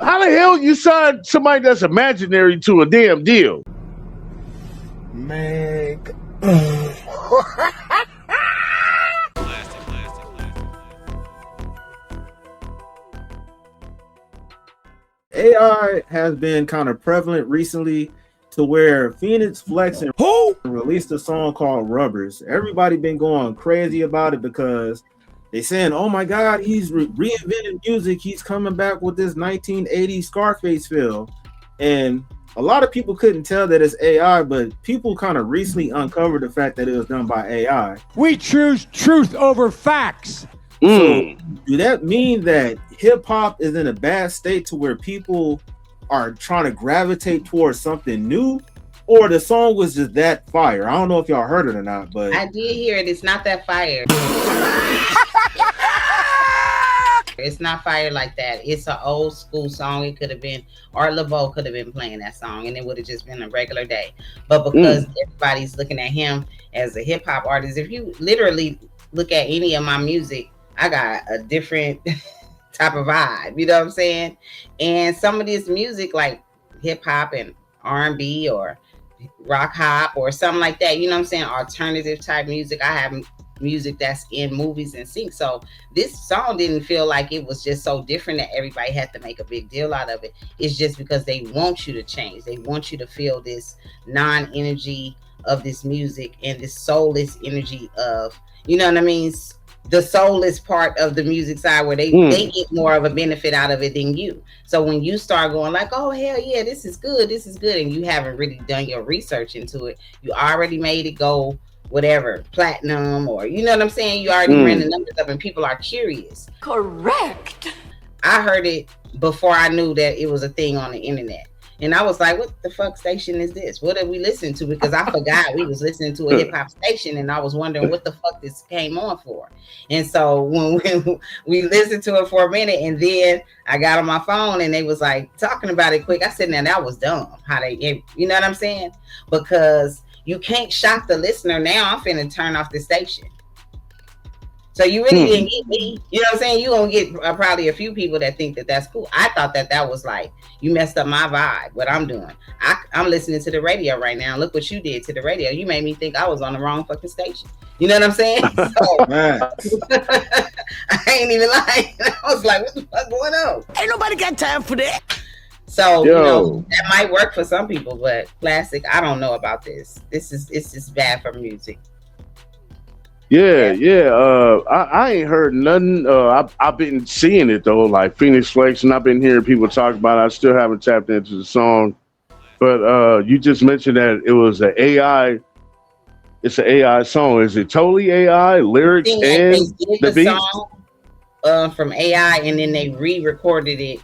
How the hell you sign somebody that's imaginary to a damn deal? Man. AI has been kind of prevalent recently to where Fenix Flexin released a song called Rubberz. Everybody been going crazy about it because they saying, oh my God, he's reinventing music. He's coming back with this 1980s Scarface feel. And a lot of people couldn't tell that it's AI, but people kind of recently uncovered the fact that it was done by AI. We choose truth over facts. So do that mean that hip hop is in a bad state to where people are trying to gravitate towards something new, or the song was just that fire? I don't know if y'all heard it or not, but I did hear it. It's not that fire. It's not fire like that. It's an old school song. It could have been Art Laveau could have been playing that song, and it would have just been a regular day. But because everybody's looking at him as a hip hop artist, if you literally look at any of my music, I got a different type of vibe, you know what I'm saying? And some of this music, like hip hop and R&B or rock hop or something like that, you know what I'm saying? Alternative type music. I have music that's in movies and sync. So this song didn't feel like it was just so different that everybody had to make a big deal out of it. It's just because they want you to change. They want you to feel this non-energy of this music and this soulless energy of, you know what I mean? The soulless part of the music side where they get more of a benefit out of it than you. So when you start going like, oh, hell yeah, this is good, and you haven't really done your research into it, you already made it go whatever, platinum, or you know what I'm saying? You already ran the numbers up and people are curious. Correct. I heard it before I knew that it was a thing on the internet. And I was like, what the fuck station is this? What did we listen to? Because I forgot we was listening to a hip hop station and I was wondering what the fuck this came on for. And so when we listened to it for a minute and then I got on my phone and they was like talking about it quick. I said, now that was dumb. How they, you know what I'm saying? Because you can't shock the listener. Now I'm finna turn off the station. So you really didn't get me. You know what I'm saying? You gonna get probably a few people that think that that's cool. I thought that was like, you messed up my vibe, what I'm doing. I'm listening to the radio right now. Look what you did to the radio. You made me think I was on the wrong fucking station. You know what I'm saying? So, I ain't even lying. I was like, what the fuck going on? Ain't nobody got time for that. So, you know, that might work for some people, but Klasic, I don't know about this. It's just bad for music. Yeah. I ain't heard nothing. I've been seeing it though, like Fenix Flexin. I've been hearing people talk about it. I still haven't tapped into the song, but you just mentioned that it was an AI. It's an AI song. Is it totally AI lyrics and the beat? Song, from AI, and then they re-recorded it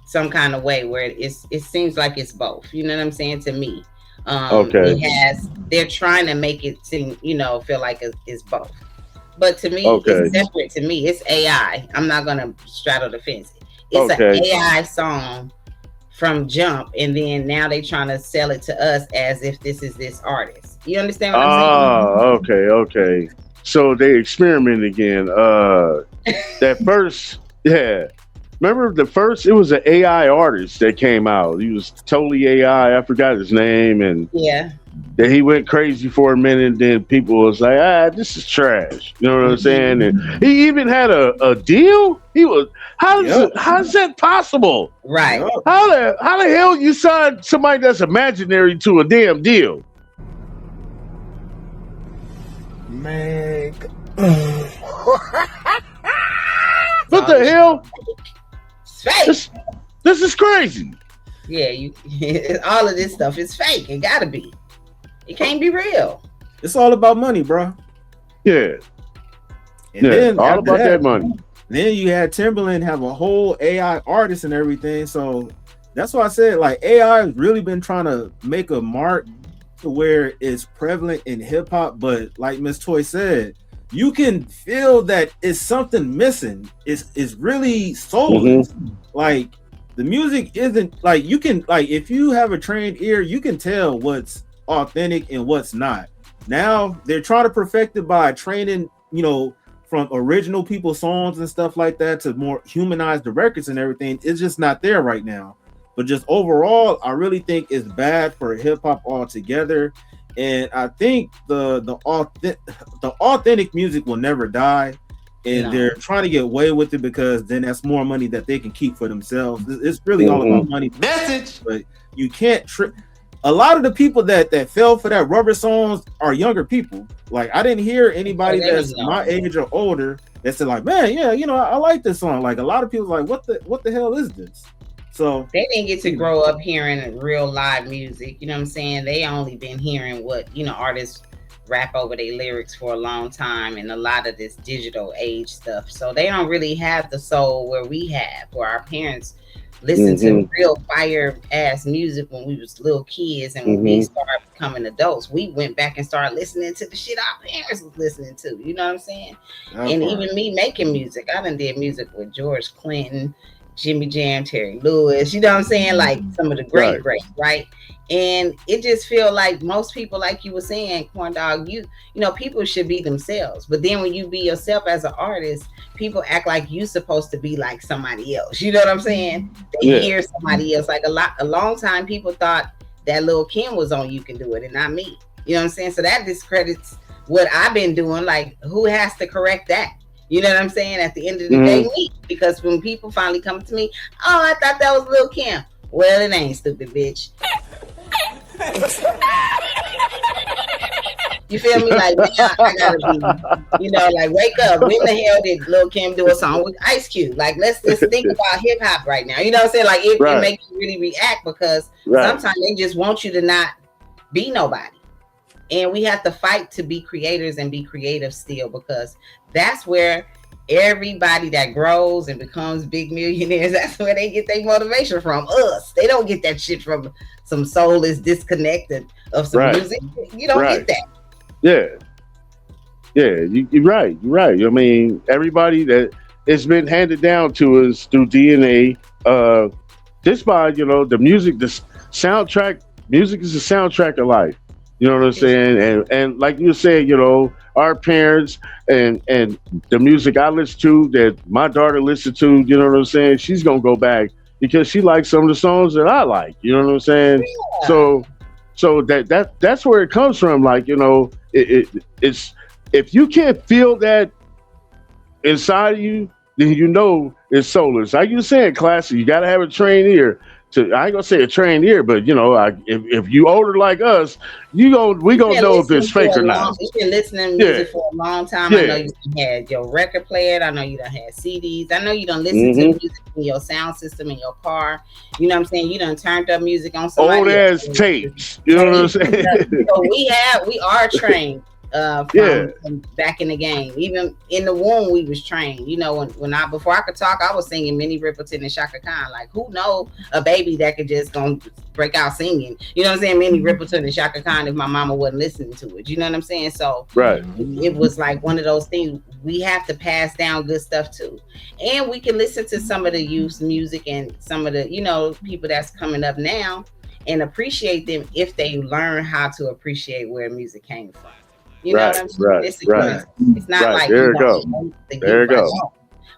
some kind of way where it seems like it's both. You know what I'm saying? To me. They're trying to make it seem, feel like it's both. But to me, it's separate. To me, it's AI. I'm not gonna straddle the fence. It's an AI song from jump, and then now they trying to sell it to us as if this is this artist. You understand what I'm saying? Okay. So they experiment again. That first, remember the first? It was an AI artist that came out. He was totally AI. I forgot his name, and then he went crazy for a minute. And then people was like, this is trash. You know what I'm saying? And he even had a deal. He was how's that possible? Right? How the hell you sign somebody that's imaginary to a damn deal? Man. What the hell? It's fake. This is crazy. Yeah, all of this stuff is fake. It gotta be. It can't be real. It's all about money, bro. Yeah. And then all about that money. Then you had Timberland have a whole AI artist and everything. So that's why I said, like, AI has really been trying to make a mark to where it's prevalent in hip hop. But like Miss Toy said, you can feel that it's something missing. It's really soulless. Like the music isn't like, you can, like, if you have a trained ear, you can tell what's authentic and what's not. Now they're trying to perfect it by training, from original people's songs and stuff like that to more humanize the records and everything, it's just not there right now. But just overall, I really think it's bad for hip hop altogether. And I think the authentic music will never die. And they're trying to get away with it because then that's more money that they can keep for themselves. It's really all about money. Message. But you can't trick. A lot of the people that fell for that Rubber songs are younger people. Like, I didn't hear anybody that's my age or older that said like, man, yeah, you know, I like this song. Like, a lot of people like, what the hell is this? So they didn't get to grow up hearing real live music. You know what I'm saying? They only been hearing what, you know, artists rap over their lyrics for a long time and a lot of this digital age stuff. So they don't really have the soul where we have, where our parents listened to real fire ass music when we was little kids, and when we started becoming adults, we went back and started listening to the shit our parents was listening to. You know what I'm saying? And even me making music, I done did music with George Clinton, Jimmy Jam, Terry Lewis, you know what I'm saying? Like some of the greats, right? And it just feel like most people, like you were saying, Corn Dog, you know, people should be themselves. But then when you be yourself as an artist, people act like you supposed to be like somebody else. You know what I'm saying? They hear somebody else. Like a long time, people thought that Lil' Kim was on You Can Do It and not me. You know what I'm saying? So that discredits what I've been doing. Like, who has to correct that? You know what I'm saying? At the end of the day, me. Because when people finally come to me, oh, I thought that was Lil' Kim. Well, it ain't, stupid bitch. You feel me? Like, man, I gotta be, you know, like, wake up. When the hell did Lil' Kim do a song with Ice Cube? Like, let's just think about hip hop right now. You know what I'm saying? Like, it makes you really react because sometimes they just want you to not be nobody. And we have to fight to be creators and be creative still, because that's where everybody that grows and becomes big millionaires, that's where they get their motivation from, us. They don't get that shit from some soulless disconnected of some music. You don't get that. You're right. I mean, everybody that it's been handed down to us through DNA, just by, you know, the music, the soundtrack. Music is the soundtrack of life. You know what I'm saying? And like you said, you know, our parents and the music I listen to, that my daughter listened to, you know what I'm saying? She's gonna go back because she likes some of the songs that I like. You know what I'm saying? Yeah. So that's where it comes from. Like, you know, it's if you can't feel that inside of you, then you know it's soulless. Like you said, Klasic, you gotta have a trained ear. I ain't gonna say a trained ear, but you know, if you older like us, we gonna know if it's fake or not. You've been listening to music for a long time. I know you had your record player. I know you done had CDs. I know you done listen to music in your sound system in your car. You know what I'm saying? You done turned up music on somebody old ass tapes. You know what I'm saying? So we are trained. From back in the game, even in the womb, we was trained. You know, before I could talk, I was singing Minnie Riperton and Shaka Khan. Like, who know a baby that could just go break out singing? You know what I'm saying? Minnie Riperton and Shaka Khan if my mama wasn't listening to it. You know what I'm saying? So it was like one of those things. We have to pass down good stuff too, and we can listen to some of the youth music and some of the, you know, people that's coming up now and appreciate them if they learn how to appreciate where music came from. You know what I'm saying? It's not like there you go.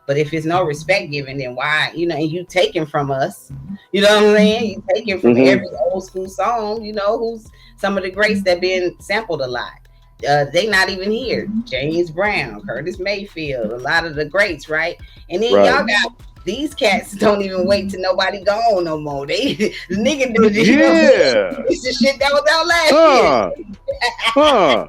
But if it's no respect given, then why, you know, and you taking from us, you know what I'm saying? You taking from every old school song, you know, who's some of the greats that been sampled a lot. They not even here. James Brown, Curtis Mayfield, a lot of the greats, right? And then y'all got these cats don't even wait till nobody gone no more. They the nigga do this. It's the shit that was out last year.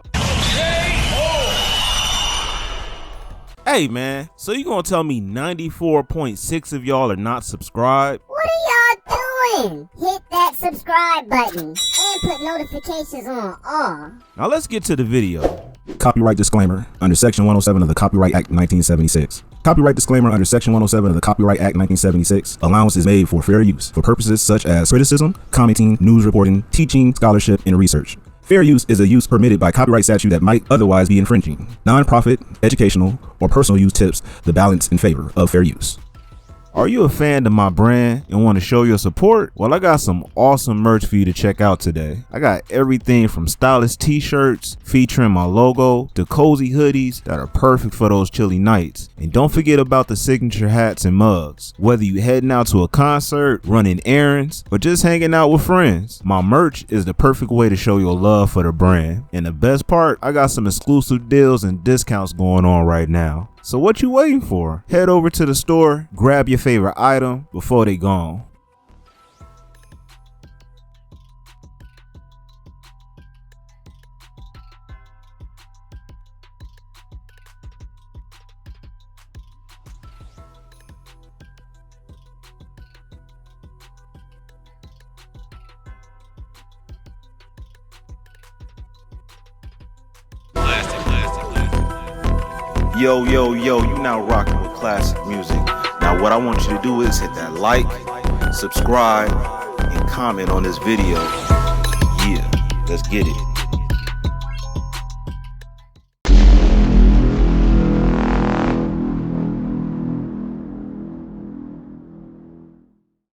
Hey man, so you gonna tell me 94.6 of y'all are not subscribed? What are y'all doing? Hit that subscribe button and put notifications on all. Now let's get to the video. Copyright disclaimer under Section 107 of the Copyright Act 1976. Copyright disclaimer under Section 107 of the Copyright Act 1976. Allowance is made for fair use for purposes such as criticism, commenting, news reporting, teaching, scholarship, and research. Fair use is a use permitted by copyright statute that might otherwise be infringing. Non-profit, educational, or personal use tips the balance in favor of fair use. Are you a fan of my brand and want to show your support? Well, I got some awesome merch for you to check out today. I got everything from stylish t-shirts featuring my logo to cozy hoodies that are perfect for those chilly nights. And don't forget about the signature hats and mugs. Whether you heading out to a concert, running errands, or just hanging out with friends, my merch is the perfect way to show your love for the brand. And the best part, I got some exclusive deals and discounts going on right now. So what you waiting for? Head over to the store, grab your favorite item before they gone. Yo, yo, yo, you now rocking with classic music. Now what I want you to do is hit that like, subscribe, and comment on this video. Yeah, let's get it.